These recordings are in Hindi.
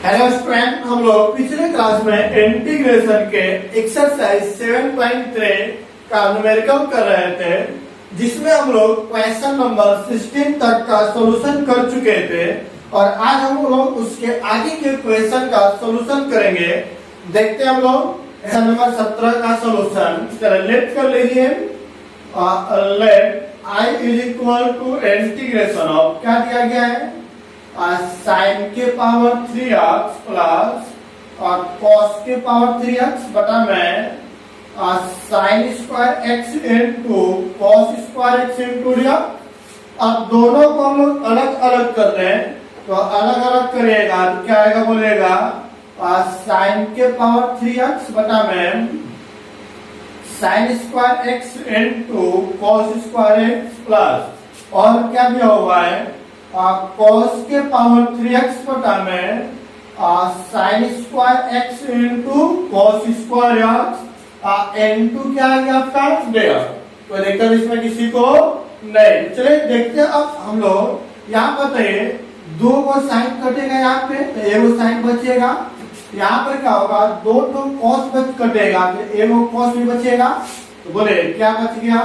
हेलो स्टूडेंट, हम लोग पिछले क्लास में इंटीग्रेशन के एक्सरसाइज 7.3 का न्यूमेरिकल कर रहे थे, जिसमें हम लोग क्वेश्चन नंबर 16 तक का सॉल्यूशन कर चुके थे और आज हम लोग उसके आगे के क्वेश्चन का सॉल्यूशन करेंगे। देखते हैं हम लोग क्वेश्चन नंबर 17 का सॉल्यूशन। लेट कर लीजिए, let I is equal to integration of, क्या दिया गया है, साइन के पावर 3x प्लस और कॉस के पावर 3x बटा में sine square x into cos square x into dx। अब दोनों को हम लोग अलग अलग कर रहे हैं, तो अलग अलग करिएगा तो क्या आएगा, बोलेगा साइन के पावर 3x बटा में sine square x into cos square x plus और क्या दिया हुआ है कॉस के पावर 3x बटा में sine square x into cos square x into क्या है आपका डेयर। तो देखकर इसमें किसी को नहीं। चलिए देखते हैं अब हम लोग यहाँ बताइए, दो को साइन कटेगा यहाँ पे तो एगो साइन बचेगा, यहाँ पर क्या होगा, दो तो कॉस बच कटेगा तो एगो कॉस भी बचेगा। तो बोले क्या बच गया,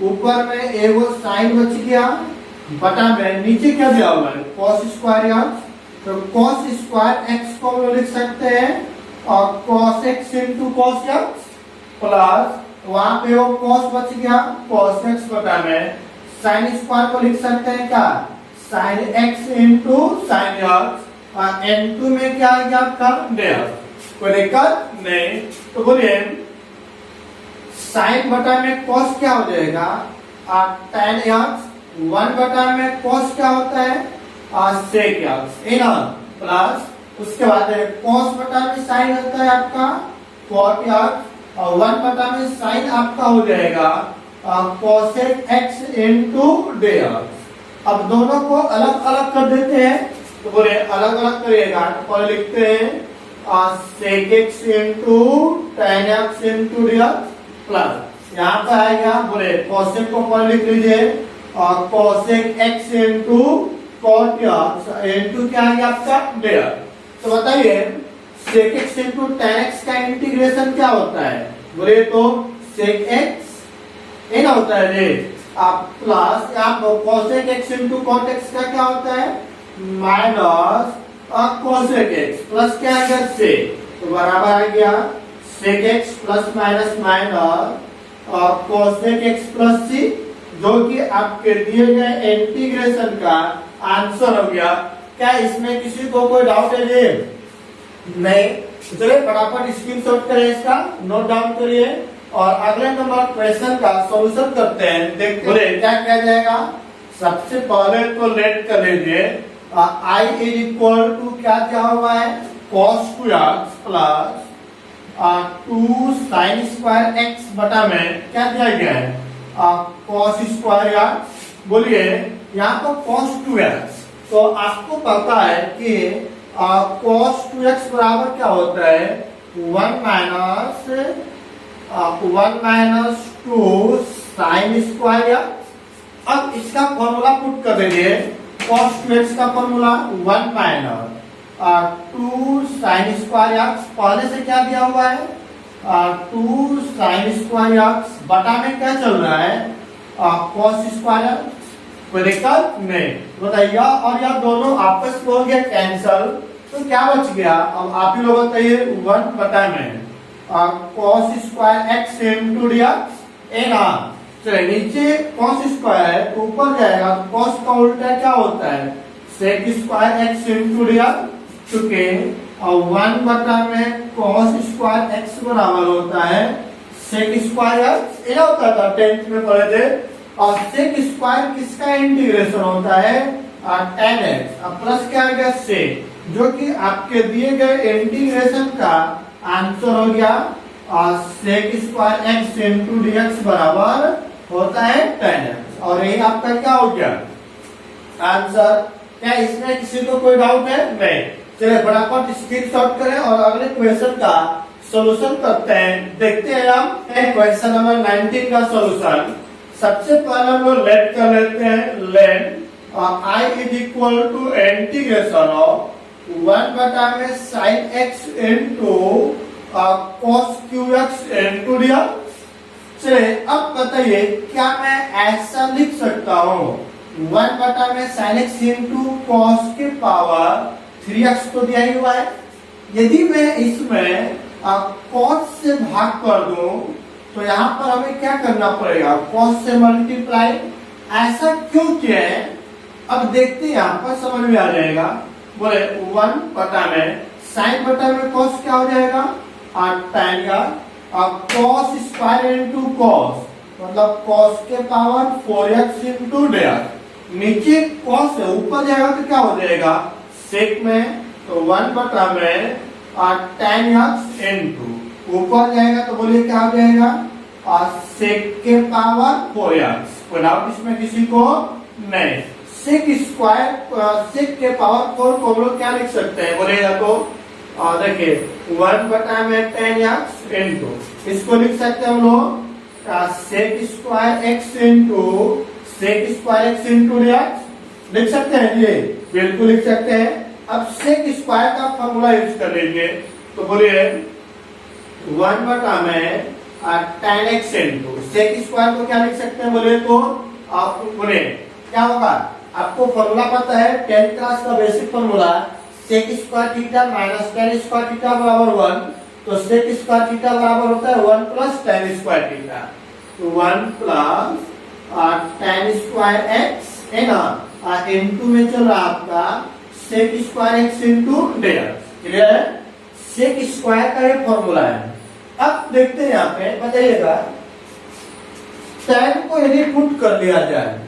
ऊपर में एगो साइन बच गया बटा में नीचे क्या दिया हुआ है कॉस स्क्वायर एक्स। तो कॉस स्क्वायर एक्स को हम लोग लिख सकते हैं और cos x into cos x plus वहां पे वो कॉस बच गया कॉस एक्स बटा में साइन स्क्वायर को लिख सकते हैं क्या, sign x into sine x और इंटू में क्या आ गया आपका डेयर। कोई दिक्कत नहीं। तो बोलिए साइन बटा में कॉस क्या हो जाएगा tan एक्स, 1 बटा में cos क्या होता है sec x है ना, प्लस उसके बाद cos बटा में sin होता है आपका cot x और 1 बटा में sin आपका हो जाएगा cosec x इंटू dx। अब दोनों को अलग अलग कर देते हैं, तो बोले अलग अलग करिएगा तो लिखते हैं sec x into tan x into dx plus यहाँ पे आएगा, बोले cosec को पर लिख लीजिए और cosec x into cot x into क्या है आपका डेयर। तो बताइए sec x into tan x का इंटीग्रेशन क्या होता है, बोले तो sec x ना होता है ये आप प्लस आप cosec x into cot x का क्या होता है माइनस cosec x प्लस क्या आएगा sec, तो बराबर आ गया sec x plus minus minus cosec x plus c, जो कि आपके दिए गए इंटीग्रेशन का आंसर हो गया। क्या इसमें किसी को कोई डाउट है जी? नहीं। चलिए फटाफट स्क्रीनशॉट करें, इसका नोट डाउन करिए और अगले नंबर क्वेश्चन का सॉल्यूशन करते हैं। देखते हैं क्या किया जाएगा। सबसे पहले तो लेट कर लीजिए, I इज इक्वल टू क्या दिया हुआ है cos 2x plus 2 sign square x बटा में क्या दिया गया है cos स्क्वायर एक्स। बोलिए यहाँ पर cos 2x, तो आपको पता है कि cos 2x बराबर क्या होता है 1 माइनस 2 साइन स्क्वायर एक्स। अब इसका फॉर्मूला पुट कर दीजिए, cos 2x का formula 1 minus 2 sign square x, पहले से क्या दिया हुआ है 2 साइन स्क्वायर एक्स बटा में क्या चल रहा है cos स्क्वायर एक्स। कोई दिक्कत नहीं। बताइए और यह दोनों आपस में हो गया कैंसल, तो क्या बच गया, अब आप ही लोग बताइए 1 बटा में cos square x into dx है ना। चलिए नीचे cos स्क्वायर है, ऊपर जाएगा तो cos का उल्टा क्या होता है sec square x into dx, चुके और 1 बटा में cos स्क्वायर x बराबर होता है sec स्क्वायर x, ये होता था 10th में पढ़े थे। और sec स्क्वायर किसका इंटीग्रेशन होता है tan x, अब प्लस क्या आ गया sec, जो कि आपके दिए गए इंटीग्रेशन का आंसर हो गया sec square x into dx बराबर होता है tan x, और यही आपका क्या हो गया आंसर। क्या इसमें किसी को कोई डाउट है? नहीं। चलिए फटाफट स्क्रीनशॉट करें और अगले क्वेश्चन का सॉल्यूशन करते हैं। देखते हैं हम क्वेश्चन नंबर 19 का सॉल्यूशन। सबसे पहले हम लोग लेट कर लेते हैं, let I is equal to integration of 1 बटा में sine x into cos cube x into d x. चलिए अब बताइए क्या मैं ऐसा लिख सकता हूँ 1 बटा में साइन एक्स इंटू कॉस के पावर 3x तो दिया ही हुआ है। यदि मैं इसमें कॉस से भाग कर दूं तो यहाँ पर हमें क्या करना पड़ेगा, कॉस से मल्टीप्लाई। ऐसा क्यों किया है अब देखते हैं, यहाँ पर समझ में आ जाएगा। बोले 1 बटा में साइन बटा में कॉस क्या हो जाएगा, tan का कॉस स्क्वायर इंटू कॉस मतलब कॉस के पावर 4x इंटू dx। नीचे कॉस है, ऊपर जाएगा तो क्या हो जाएगा सेक में, तो 1 बटा में tan x इंटू ऊपर जाएगा तो बोलिए क्या हो जाएगा सेक के पावर 4x। कोई डाउट इसमें किसी को नहीं। सेक स्क्वायर सेक के पावर 4 को हम लोग क्या लिख सकते हैं बोलेगा तो देखिए 1 बटा में tan x इंटू इसको लिख सकते हैं हम लोग sec square x into sec square x into dx। लिख सकते हैं ये, बिल्कुल लिख सकते हैं। अब सेक स्क्वायर का फॉर्मूला यूज कर लीजिए तो बोलिए 1 बटा में tan x into sec square को क्या लिख सकते हैं बोले तो आप बोले क्या होगा, आपको फॉर्मूला पता है 10th क्लास का basic formula sec square theta minus tan square theta बराबर 1। तो सेक स्क्वायर थीटा बराबर होता है 1 प्लस tan स्क्वायर थीटा, तो 1 प्लस tan स्क्वायर x है ना इनटू में चल रहा आपका sec square x into dx। Clear है, सेक स्क्वायर का ये फॉर्मूला है। अब देखते हैं यहाँ पे बताइएगा tan को यदि पुट कर दिया जाए,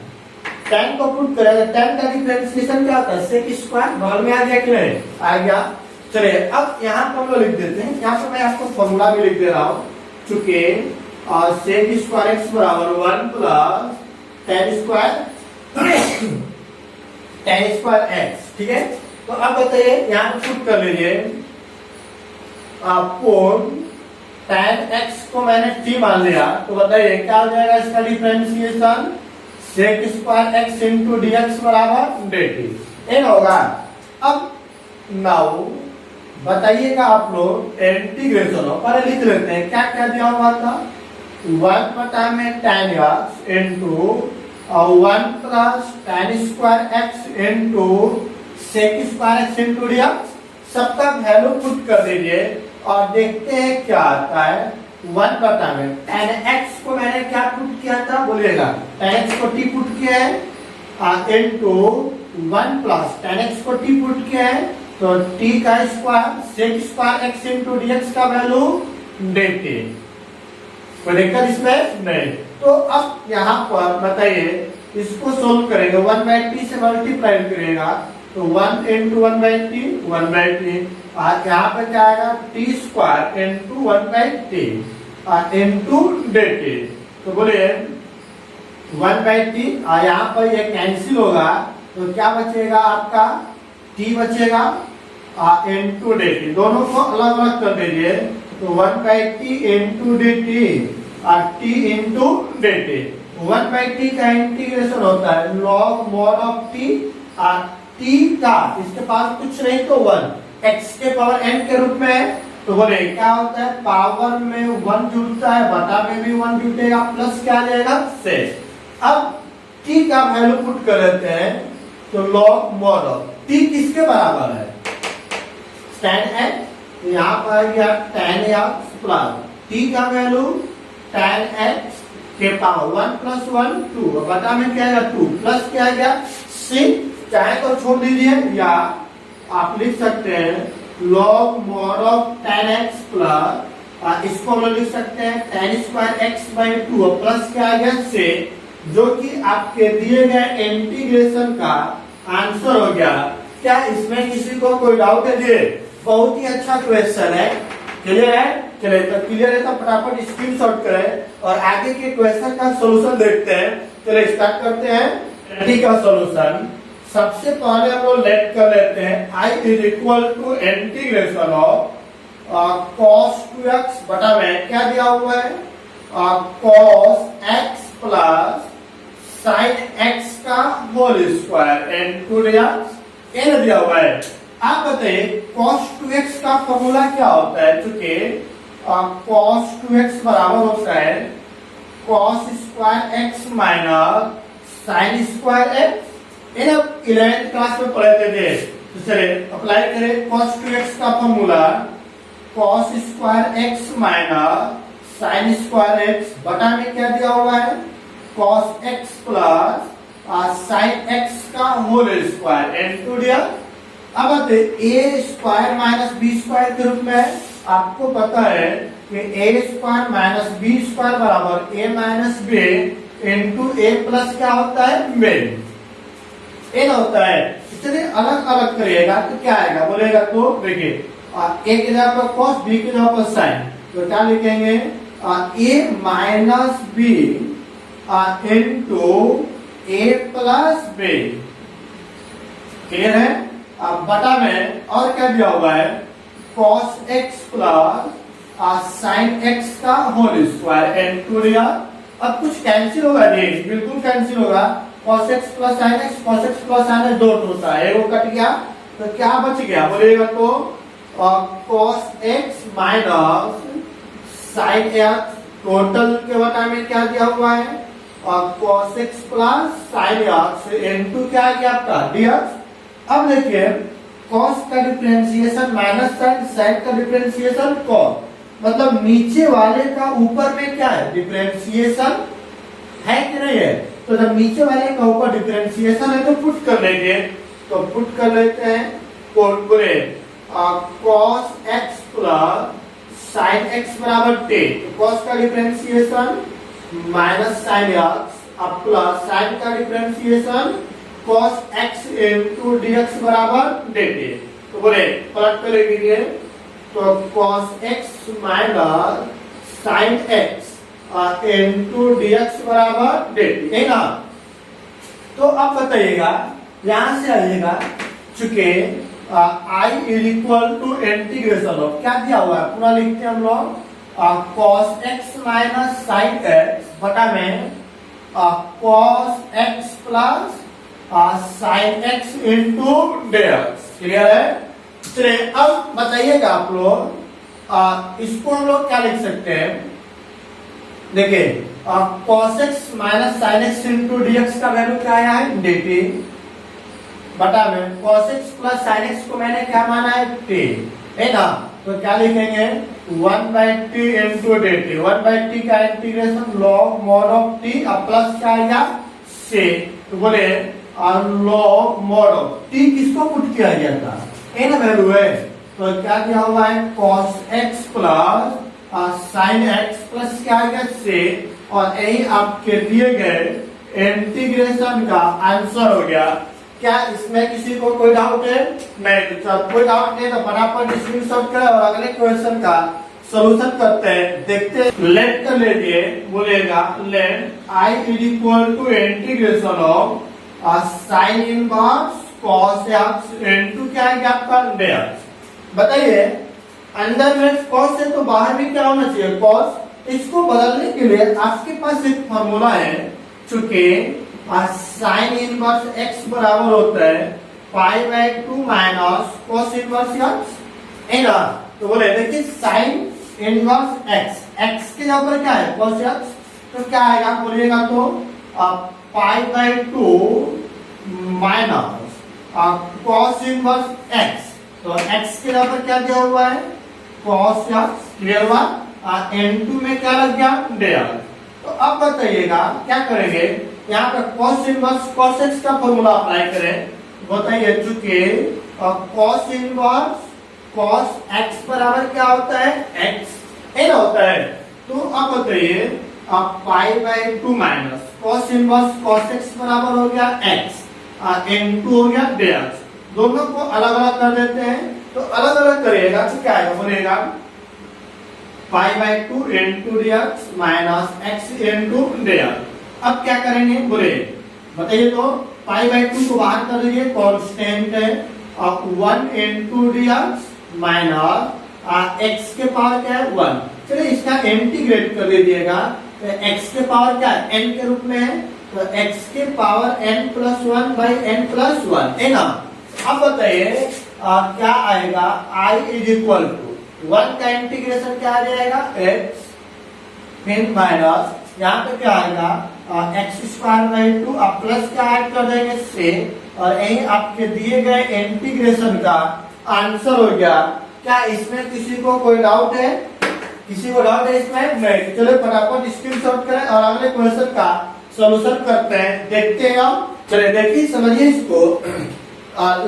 tan को पुट करेगा, tan का डिफरेंशिएशन क्या होता है सेक स्क्वायर, बगल में आ गया कि नहीं आ गया। चलिए अब यहाँ पर हम लोग लिख देते हैं, यहाँ पर मैं आपको फॉर्मूला भी लिख दे रहा हूँ चूंकि सेक स्क्वायर x बराबर 1 प्लस tan स्क्वायर x। ठीक है, तो अब बताइए यहाँ पे पुट कर लीजिए आपको tan x को मैंने t मान लिया तो बताइए क्या हो जाएगा इसका differentiation sec square x into dx बराबर dt ये होगा। अब नाउ बताइएगा आप लोग इंटीग्रेशन पहले लिख लेते हैं क्या क्या दिया हुआ था 1 बटा में tan x into 1 plus tan square x into sec square x into dx। सबका वैल्यू पुट कर दीजिए और देखते हैं क्या आता है। 1 बटा में tan x को मैंने क्या पुट किया था बोलिएगा, tan x को t पुट किया है इंटू 1 प्लस tan x को t पुट किया है तो t का square sec square x into dx का वैल्यू dt। कोई दिक्कत इसमें नहीं। तो अब यहाँ पर बताइए इसको सोल्व करेंगे 1/t से मल्टीप्लाई करेगा तो 1 इंटू 1/t 1/t यहाँ पे क्या आएगा t square into 1/t into dt। तो बोलिए 1/t यहाँ पर ये कैंसिल होगा तो क्या बचेगा आपका t बचेगा इंटू dt। दोनों को अलग अलग कर दीजिए तो 1/t into dt t into dt। 1/t का इंटीग्रेशन होता है log mod of t t का इसके पास कुछ नहीं तो 1 x के पावर n के रूप में है तो बोले क्या होता है पावर में 1 जुड़ता है बटा में भी 1 जुटेगा प्लस क्या आ जाएगा से। अब t का वैल्यू पुट कर लेते हैं तो log mod ऑफ t किसके बराबर है tan x, यहाँ पर आ गया tan x प्लस t का वैल्यू tan x के पावर 1 प्लस 1 2 बटा में क्या आएगा 2 प्लस क्या आ गया c। चाहे तो छोड़ दीजिए या आप लिख सकते हैं log mod of tan x plus इसको हम लोग लिख सकते हैं tan square x by 2 plus क्या आ गया से, जो कि आपके दिए गए इंटीग्रेशन का आंसर हो गया। क्या इसमें किसी को कोई डाउट है? जी बहुत ही अच्छा क्वेश्चन है। क्लियर है? चलिए तो क्लियर है तो फटाफट स्क्रीनशॉट करें और आगे के क्वेश्चन का सॉल्यूशन देखते हैं। चलिए स्टार्ट करते हैं ठीक का सॉल्यूशन। सबसे पहले हम लोग लेट कर लेते हैं i is equal to integration of cos 2x बटा में क्या दिया हुआ है cos x plus sin x का होल स्क्वायर इंटू dx। ये दिया हुआ है आप बताइए cos 2x का फॉर्मूला क्या होता है? चूंकि cos 2x बराबर होता है cos square x minus sine square x। इन 11th क्लास में पढ़े थे। तो चलिए अप्लाई करें cos 2x का formula cos square x minus sine square x बटा में क्या दिया हुआ है cos x plus sine x का होल स्क्वायर इनटू दिया। अब आते a square minus B square के रूप में। आपको पता है कि a square minus B square बराबर a minus B into A plus क्या होता है बी एन होता है। चलिए अलग अलग करिएगा तो क्या आएगा बोलेगा तो देखिए a के जगह पर cos b के जगह पर साइन तो क्या लिखेंगे a minus B into A plus B. Clear है? अब बटा में और क्या दिया हुआ है cos x plus sine x का होल स्क्वायर इनटू दिया। अब कुछ कैंसिल होगा जी, बिल्कुल कैंसिल होगा। cos x plus sine x, cos x plus sine x दो होता है, वो कट गया तो क्या बच गया बोलेगा तो cos x minus sine x total के बटा में क्या दिया हुआ है cos x plus sine x into क्या है आपका dx। अब देखिए cos का डिफरेंशिएशन माइनस साइन, साइन का डिफरेंशिएशन cos, मतलब नीचे वाले का ऊपर में क्या है डिफरेंशिएशन है कि नहीं है। तो जब नीचे वाले का ऊपर डिफरेंशिएशन है तो पुट कर लेंगे। तो पुट कर लेते हैं पूरे cos x plus sine x बराबर t। cos का डिफरेंशिएशन माइनस साइन x अब प्लस साइन का differentiation cos x into dx बराबर dt। तो बोले पलट कर लिखिए तो cos x minus sine x into dx बराबर dt है ना। तो अब बताइएगा यहां से आइएगा चूंकि I is equal to integration of क्या दिया हुआ है पूरा लिखते हैं हम लोग cos x minus sine x बटा में cos x plus sine x into dx। Clear है? चलिए अब बताइएगा आप लोग इसको हम लोग क्या लिख सकते हैं। देखिए cos x minus sine x into dx का वैल्यू क्या आया है dt बटा में cos x plus sine x को मैंने क्या माना है t है ना। तो क्या लिखेंगे 1/t इंटू dt। 1/t का integration log mod of t अब प्लस क्या आएगा c। तो बोले log mod ऑफ t किसको पुट किया गया था n वैल्यू है तो क्या दिया हुआ है cos x plus sine x plus क्या आएगा c और यही आपके दिए गए इंटीग्रेशन का आंसर हो गया। क्या इसमें किसी को कोई डाउट है? नहीं। तो कोई डाउट नहीं तो फटाफट स्क्रीनशॉट करें और अगले क्वेश्चन का सॉल्यूशन करते हैं। देखते हैं लेट कर लीजिए बोलेगा let I is equal to integration of sine inverse cos x into क्या है आपका dx। बताइए अंदर में cos है तो बाहर भी क्या होना चाहिए cos। इसको बदलने के लिए आपके पास एक फॉर्मूला है चूंकि साइन इनवर्स x बराबर होता है π/2 माइनस cos इनवर्स x है ना। तो बोले देखिए साइन इनवर्स x के जगह पर क्या है cos x तो क्या आएगा बोलिएगा तो π/2 माइनस cos इनवर्स x। तो x के जगह पर क्या दिया हुआ है cos x। क्लियर हुआ? n2 में क्या लग गया dx। तो अब बताइएगा क्या करेंगे यहाँ पर cos इनवर्स cos x का फॉर्मूला अप्लाई करें। बताइए चूंकि cos इनवर्स cos x बराबर क्या होता है x n होता है। तो अब बताइए π/2 minus cos inverse cos x बराबर हो गया x n2 हो गया dx। दोनों को अलग अलग कर देते हैं तो अलग अलग करिएगा तो क्या आएगा बोलेगा π/2 into dx minus x into dx। अब क्या करेंगे बोले बताइए तो π/2 को बाहर कर दीजिए कांस्टेंट है 1 into dx माइनस x के पावर क्या है 1। चलिए इसका इंटीग्रेट कर दीजिएगा तो x के पावर क्या है n के रूप में है तो x के पावर n+1 by n+1 है ना। अब बताइए क्या आएगा, i इज इक्वल टू 1 का इंटीग्रेशन क्या आ जाएगा, x, फिर माइनस यहाँ पे क्या आएगा एक्स स्क्वायर बाई टू, अब प्लस क्या ऐड कर देंगे से, और यही आपके दिए गए इंटीग्रेशन का आंसर हो गया। क्या इसमें किसी को कोई डाउट है, किसी को डाउट है इसमें? नहीं। चलो फटाफट स्क्रीनशॉट करें और अगले क्वेश्चन का सॉल्यूशन करते हैं, देखते हैं हम। चलिए देखिए समझिए इसको,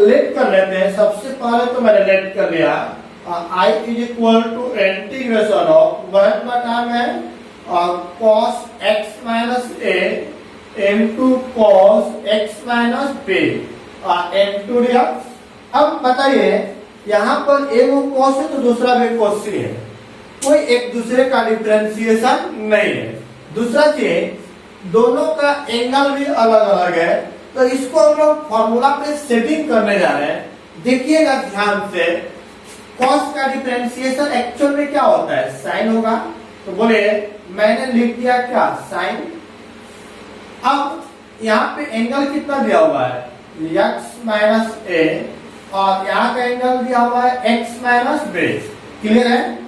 लेट कर लेते हैं। सबसे पहले तो मैंने लेट कर लिया, i is equal to integration of 1 बटा में cos x minus a into cos x minus b into dx। अब बताइए यहाँ पर एक cos है तो दूसरा भी cos है, कोई एक दूसरे का डिफरेंशिएशन नहीं है। दूसरा चीज दोनों का एंगल भी अलग अलग है, तो इसको हम लोग फॉर्मूला पे सेटिंग करने जा रहे हैं। देखिएगा ध्यान से, cos का डिफरेंशिएशन एक्चुअल में क्या होता है, साइन होगा। तो बोले मैंने लिख दिया क्या, साइन। अब यहाँ पे एंगल कितना दिया हुआ है, x माइनस a, और यहाँ का एंगल दिया हुआ है x माइनस b। क्लियर है?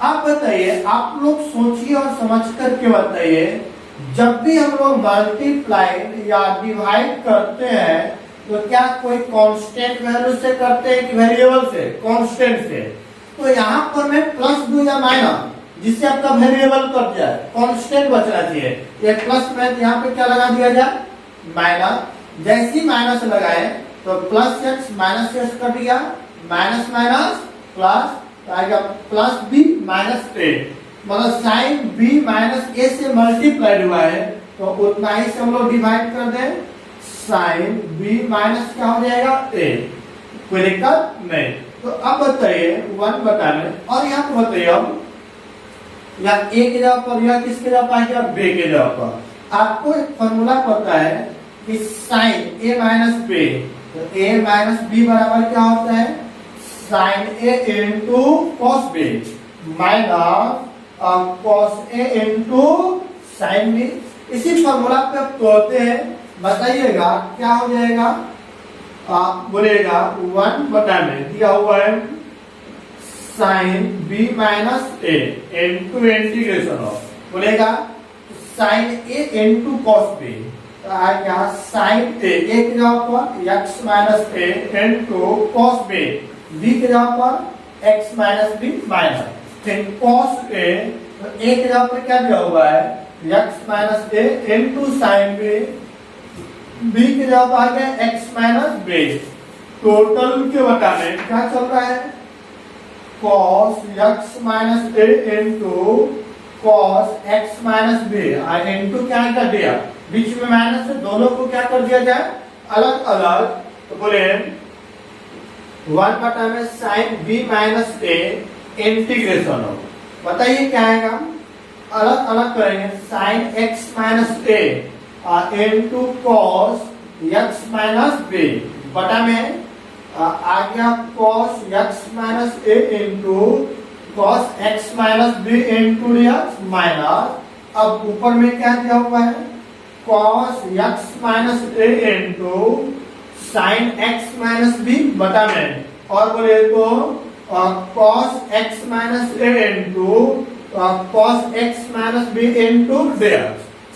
आप बताइए, आप लोग सोचिए और समझ करके बताइए, जब भी हम लोग मल्टीप्लाई या डिवाइड करते हैं तो क्या कोई कांस्टेंट वैल्यू से करते हैं कि वेरिएबल से, कांस्टेंट से? तो यहाँ पर मैं प्लस दूं या माइनस, जिससे आपका वेरिएबल कट जाए, कांस्टेंट बचना चाहिए। ये प्लस में यहाँ पे क्या लगा दिया जाए, माइनस। जैसे ही माइनस लगाए तो plus x minus x cut गया, माइनस माइनस प्लस आएगा, प्लस बी माइनस ए, मतलब साइन बी माइनस ए से मल्टीप्लाइड हुआ है तो उतना ही से हम लोग डिवाइड कर दें, साइन बी माइनस क्या हो जाएगा ए। कोई दिक्कत नहीं। तो अब बताइए 1 बटा में, और यहाँ पे बताइए हम या ए के जगह पर या किसके जगह पर आएगा, बी के जगह पर। आपको एक फॉर्मूला पता है कि साइन ए माइनस बी, तो ए माइनस बी बराबर क्या होता है, sine A into cos B minus cos A into sine B. इसी फॉर्मूला पे आप तोड़ते हैं, बताइएगा क्या हो जाएगा। आप बोलेगा 1 बटा में दिया हुआ है sine B minus A into integration of, बोलेगा sine A into cos B, तो आएगा साइन ए के जगह पर x minus A into cos B, B के जगह पर एक्स माइनस बी माइनस, फिर कॉस ए, तो ए के जगह पर क्या दिया हुआ है, x minus A into sine B, B के जगह पर आ गया एक्स माइनस बी। टोटल के बटा में क्या चल रहा है, cos x minus A into cos x minus B, into क्या कर दिया, बीच में माइनस है, दोनों को क्या कर दिया जाए, अलग अलग। तो बोले 1 बटा में sine B minus A integration हो, बताइए क्या आएगा, अलग अलग करेंगे, sine x minus A into cos x minus B बटा में आ गया cos x minus A into cos x minus B into x minus, अब ऊपर में क्या दिया हुआ है, cos x minus A into sine x minus B बटा में, और बोले तो cos x minus A into cos x minus B into dx,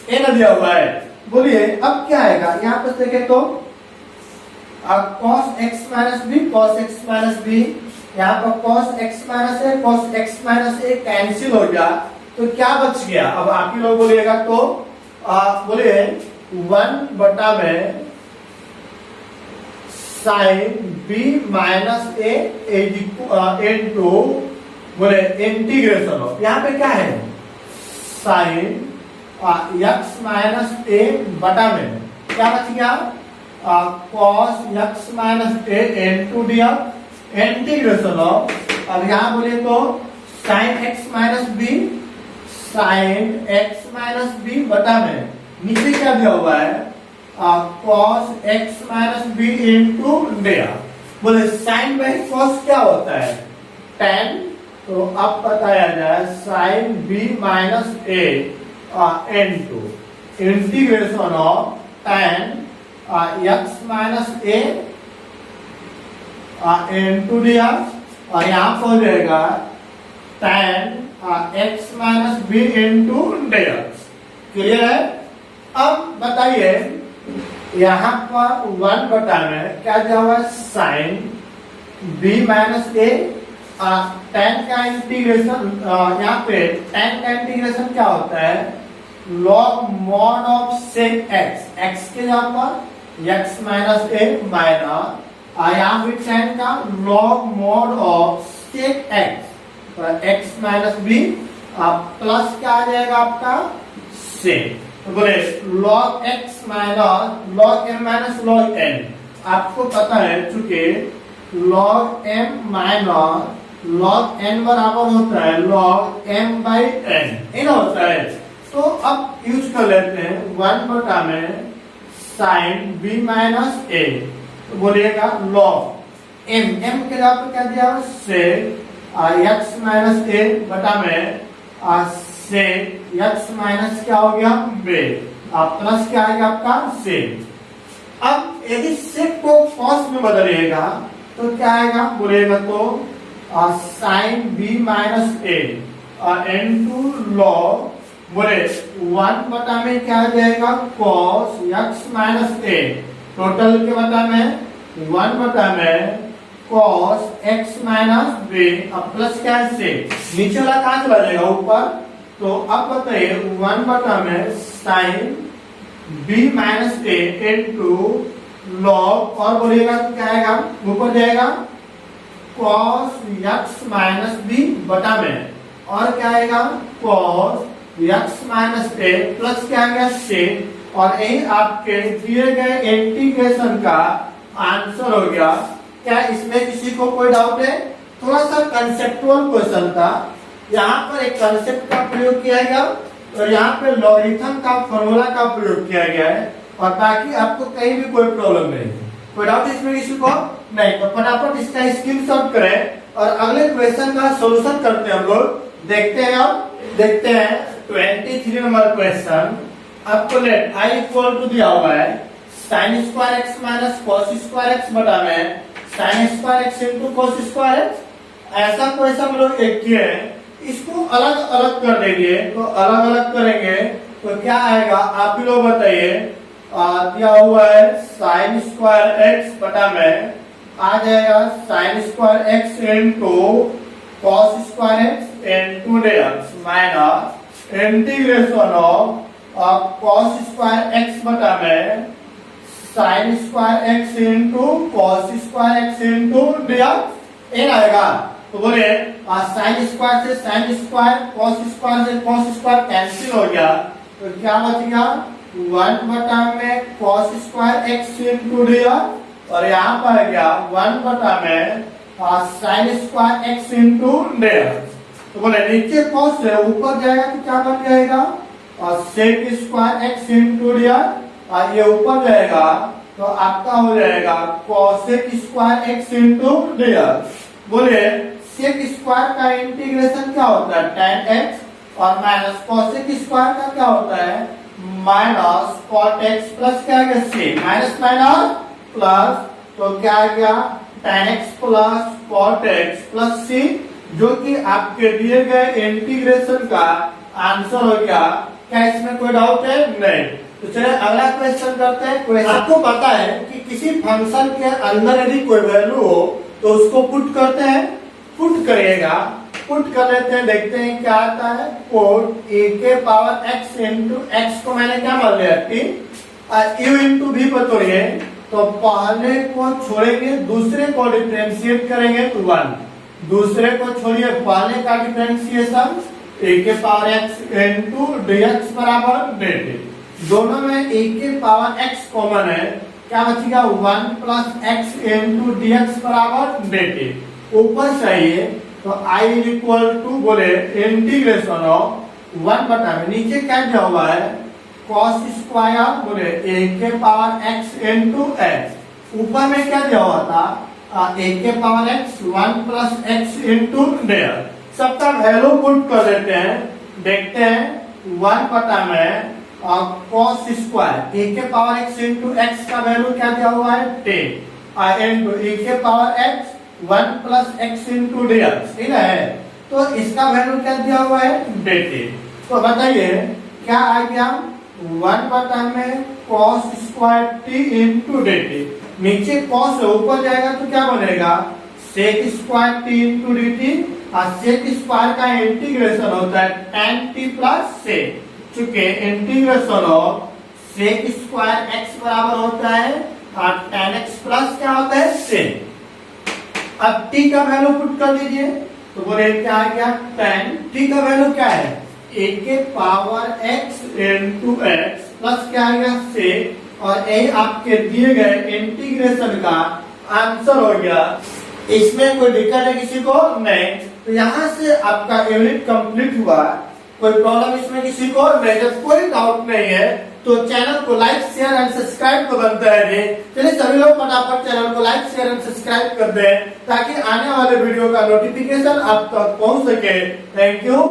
ये ना दिया हुआ है। बोलिए अब क्या आएगा, यहाँ पर देखें तो cos x minus B, cos x minus B, यहाँ पर cos x minus A, cos x minus A cancel हो गया, तो क्या बच गया। अब आप ही लोग बोलिएगा तो बोले 1 बटा में sine B minus A into बोले इंटीग्रेशन ऑफ, यहाँ पे क्या है, साइन x माइनस ए बटा में क्या बच गया, cos x minus A into dx integration of, अब यहाँ बोले तो साइन x माइनस बी, साइन x माइनस बी बटा में नीचे क्या दिया हुआ है, cos x minus B into dx। बोले साइन बाई cos क्या होता है, tan, तो अब बताया जाए sine B minus A into integration of tan x minus A into d x और यहाँ पर हो जाएगा tan x minus B into d x. Clear है? अब बताइए यहाँ पर 1 बटा में क्या दिया हुआ है साइन b माइनस ए, tan का इंटीग्रेशन यहाँ पे tan का इंटीग्रेशन क्या होता है log mod of sec x के जगह पर x माइनस ए माइनस यहाँ पे tan का log mod of sec x x minus B plus क्या आ जाएगा आपका sec। तो बोले log x minus log m minus log n, आपको पता है चूंकि log m minus log n बराबर होता है log m बाई n, इन होता है। तो अब यूज कर लेते हैं 1 बटा में साइन b माइनस a, तो बोलिएगा log m के जगह पर क्या दिया है sec x माइनस a बटा में sec x माइनस क्या हो गया b, प्लस क्या आएगा आपका sec। अब यदि sec को cos में बदलिएगा तो क्या आएगा बोलेगा तो sine b minus a into log बोले 1 बटा में क्या आ जाएगा cos x minus a, total के बटा में 1 बटा में cos x minus b plus क्या है sec, नीचे वाला कहाँ चला जाएगा ऊपर। तो अब बताइए 1 बटा में sine b minus a into log और बोलिएगा तो क्या आएगा ऊपर जाएगा cos x माइनस b बटा में और क्या आएगा cos x minus a plus क्या आ गया sec, और यही आपके दिए गए इंटीग्रेशन का आंसर हो गया। क्या इसमें किसी को कोई डाउट है? थोड़ा सा कंसेप्चुअल क्वेश्चन था, यहाँ पर एक कंसेप्ट का प्रयोग किया गया और यहाँ पे लॉगरिथम का फॉर्मूला का प्रयोग किया गया है, और बाकी आपको कहीं भी कोई प्रॉब्लम नहीं है। कोई डाउट इसमें किसी को नहीं? तो फटाफट इसका स्क्रीनशॉट करें और अगले क्वेश्चन का सॉल्यूशन करते हैं हम लोग। देखते हैं अब देखते हैं 23 नंबर क्वेश्चन। आपको लेट i इक्वल टू दिया हुआ है sign square x minus cos square x बटा में sine square x into cos square x. ऐसा क्वेश्चन हम लोग एक किए हैं, इसको अलग अलग कर देंगे। तो अलग अलग करेंगे तो क्या आएगा आप ही लोग बताइए। दिया हुआ है साइन स्क्वायर एक्स बटा में आ जाएगा sine square x into cos square x into d x minus integration of cos square x बटा में sine square x into cos square x into d x एन आएगा। तो बोले साइन स्क्वायर से साइन स्क्वायर कॉस स्क्वायर से कॉस स्क्वायर कैंसिल हो गया, तो क्या बच गया 1 बटा में cos square x into d x, और यहाँ पर आ गया 1 बटा में sine square x into d x. तो बोले नीचे कॉस है ऊपर जाएगा तो क्या बन जाएगा sec square x into d x, ये ऊपर जाएगा तो आपका हो जाएगा cosec square x into d x. बोले सेक स्क्वायर का इंटीग्रेशन क्या होता है tan x और माइनस कॉसेक स्क्वायर का क्या होता है माइनस कॉट एक्स प्लस क्या आ गया सी माइनस माइनस प्लस, तो क्या आ गया tan x plus cot x plus C, जो कि आपके दिए गए इंटीग्रेशन का आंसर हो गया। क्या इसमें कोई डाउट है? नहीं। तो चलिए अगला क्वेश्चन करते हैं। क्वेश्चन आपको पता है कि किसी फंक्शन के अंदर यदि कोई वैल्यू हो तो उसको पुट करते हैं, पुट करिएगा, पुट कर लेते हैं, देखते हैं क्या आता है। पुट ए के पावर x इंटू एक्स को मैंने क्या मान लिया टी यू इंटू भी पर तोड़िए, तो पहले को छोड़ेंगे दूसरे को डिफरेंशिएट करेंगे तो 1, दूसरे को छोड़िए पहले का डिफरेंशिएशन ए के power x into d x बराबर dt। दोनों में ए के पावर x कॉमन है, क्या बचेगा 1 plus x into d x बराबर dt। ऊपर चाहिए तो i इक्वल टू बोले इंटीग्रेशन ऑफ 1 बटा में नीचे क्या दिया हुआ है cos स्क्वायर बोले a के पावर x इंटू एक्स, ऊपर में क्या दिया हुआ था a के power x 1 plus x into d x. सबका वैल्यू पुट कर देते हैं, देखते हैं 1 बटा में cos स्क्वायर a के पावर x इंटू एक्स का वैल्यू क्या दिया हुआ है 10, इंटू e के power x 1 plus x into d x, ठीक है। तो इसका वैल्यू क्या दिया हुआ है, dt। तो बताइए क्या आ गया, 1 बटा में cos square t into dt। नीचे cos है, ऊपर जाएगा तो क्या बनेगा, sec square t into dt। और sec स्क्वायर का इंटीग्रेशन होता है tan t प्लस sec, चूंकि integration of sec square x बराबर होता है और tan x प्लस क्या होता है sec। अब t का वैल्यू पुट कर दीजिए, तो बोले क्या आ गया, tan t का वैल्यू क्या है, a के power x into x plus क्या आ गया sec, और यही आपके दिए गए इंटीग्रेशन का आंसर हो गया। इसमें कोई दिक्कत है किसी को नहीं, तो यहाँ से आपका यूनिट कंप्लीट हुआ। कोई प्रॉब्लम इसमें किसी को नहीं, जब कोई डाउट नहीं है तो चैनल को लाइक शेयर एंड सब्सक्राइब तो बनता है जी। चलिए सभी लोग फटाफट चैनल को लाइक शेयर एंड सब्सक्राइब कर दें ताकि आने वाले वीडियो का नोटिफिकेशन आप तक पहुंच सके। Thank you.